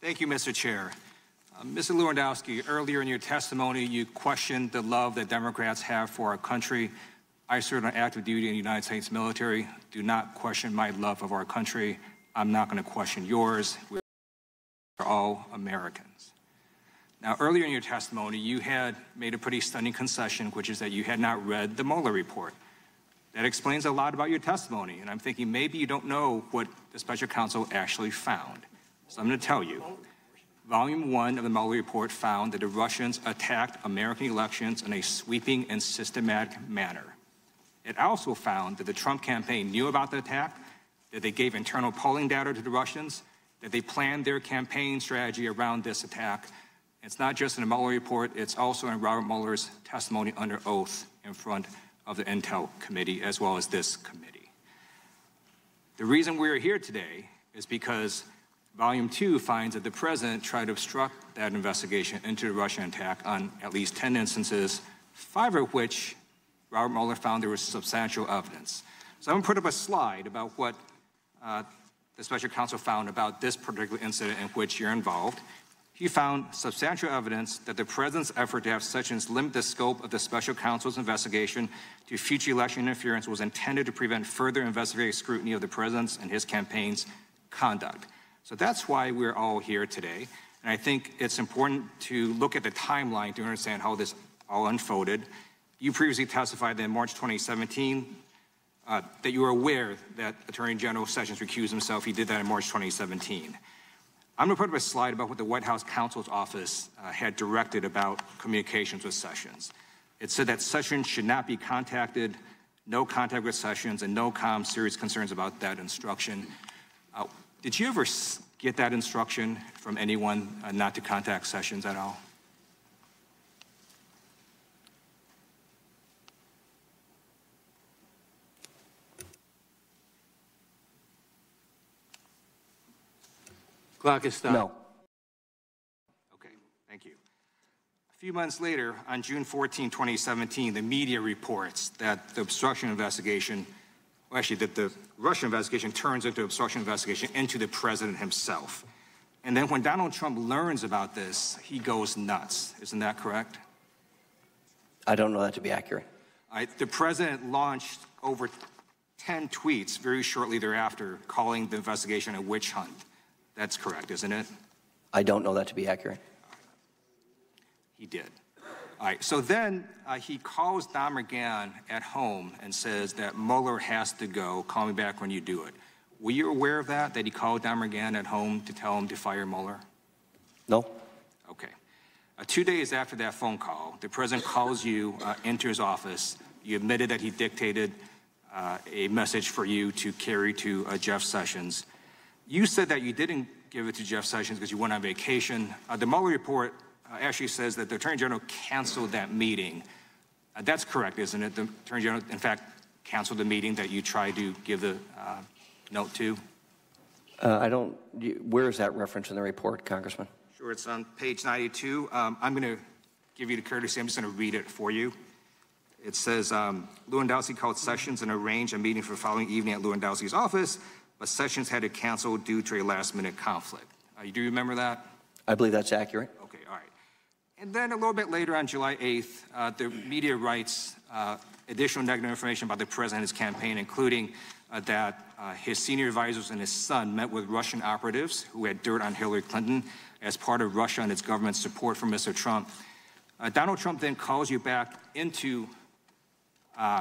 Thank you, Mr. Chair. Mr. Lewandowski, earlier in your testimony, you questioned the love that Democrats have for our country. I served on active duty in the United States military. Do not question my love of our country. I'm not going to question yours. We're all Americans. Now, earlier in your testimony, you had made a pretty stunning concession, which is that you had not read the Mueller report. That explains a lot about your testimony, and I'm thinking maybe you don't know what the special counsel actually found. So I'm going to tell you. Volume 1 of the Mueller report found that the Russians attacked American elections in a sweeping and systematic manner. It also found that the Trump campaign knew about the attack, that they gave internal polling data to the Russians, that they planned their campaign strategy around this attack. It's not just in the Mueller report, it's also in Robert Mueller's testimony under oath in front of the Intel Committee, as well as this committee. The reason we're here today is because Volume 2 finds that the president tried to obstruct that investigation into the Russian attack on at least 10 instances, 5 of which Robert Mueller found there was substantial evidence. So I'm going to put up a slide about what the special counsel found about this particular incident in which you're involved. He found substantial evidence that the president's effort to have Sessions limit the scope of the special counsel's investigation to future election interference was intended to prevent further investigative scrutiny of the president's and his campaign's conduct. So that's why we're all here today. And I think it's important to look at the timeline to understand how this all unfolded. You previously testified that in March 2017 that you were aware that Attorney General Sessions recused himself. He did that in March 2017. I'm going to put up a slide about what the White House counsel's office had directed about communications with Sessions. It said that Sessions should not be contacted, no contact with Sessions, and no serious concerns about that instruction. Did you ever get that instruction from anyone not to contact Sessions at all? Clock is stopped. No. Okay, thank you. A few months later, on June 14, 2017, the media reports that the obstruction investigation, well, actually, that the Russian investigation turns into obstruction investigation into the president himself. And then when Donald Trump learns about this, he goes nuts. Isn't that correct? I don't know that to be accurate. The president launched over 10 tweets very shortly thereafter, calling the investigation a witch hunt. That's correct, isn't it? I don't know that to be accurate. He did. All right, so then he calls Don McGahn at home and says that Mueller has to go. Call me back when you do it. Were you aware of that he called Don McGahn at home to tell him to fire Mueller? No. Okay. 2 days after that phone call, the president calls you into his office. You admitted that he dictated a message for you to carry to Jeff Sessions. You said that you didn't give it to Jeff Sessions because you went on vacation. The Mueller report actually says that the Attorney General canceled that meeting. That's correct, isn't it? The Attorney General, in fact, canceled the meeting that you tried to give the note to? Where is that reference in the report, Congressman? Sure, it's on page 92. I'm going to give you the courtesy. I'm just going to read it for you. It says, Lewandowski called Sessions and arranged a meeting for the following evening at Lewandowski's office, but Sessions had to cancel due to a last-minute conflict. You do remember that? I believe that's accurate. Okay, all right. And then a little bit later on July 8th, the media writes additional negative information about the president and his campaign, including that his senior advisors and his son met with Russian operatives who had dirt on Hillary Clinton as part of Russia and its government's support for Mr. Trump. Donald Trump then calls you back into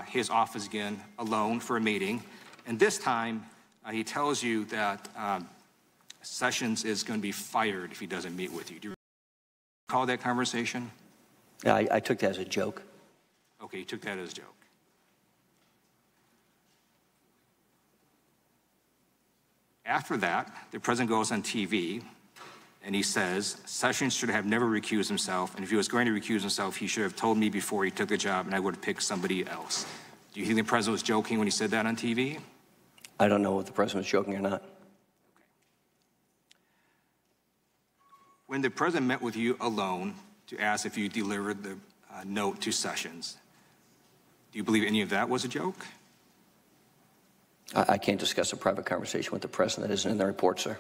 his office again alone for a meeting. And this time, he tells you that Sessions is going to be fired if he doesn't meet with you. Do you recall that conversation? Yeah, I took that as a joke. Okay, you took that as a joke. After that, the president goes on TV and he says, Sessions should have never recused himself, and if he was going to recuse himself, he should have told me before he took the job and I would have picked somebody else. Do you think the president was joking when he said that on TV? I don't know if the president was joking or not. Okay. When the president met with you alone to ask if you delivered the note to Sessions, do you believe any of that was a joke? I can't discuss a private conversation with the president that isn't in the report, sir.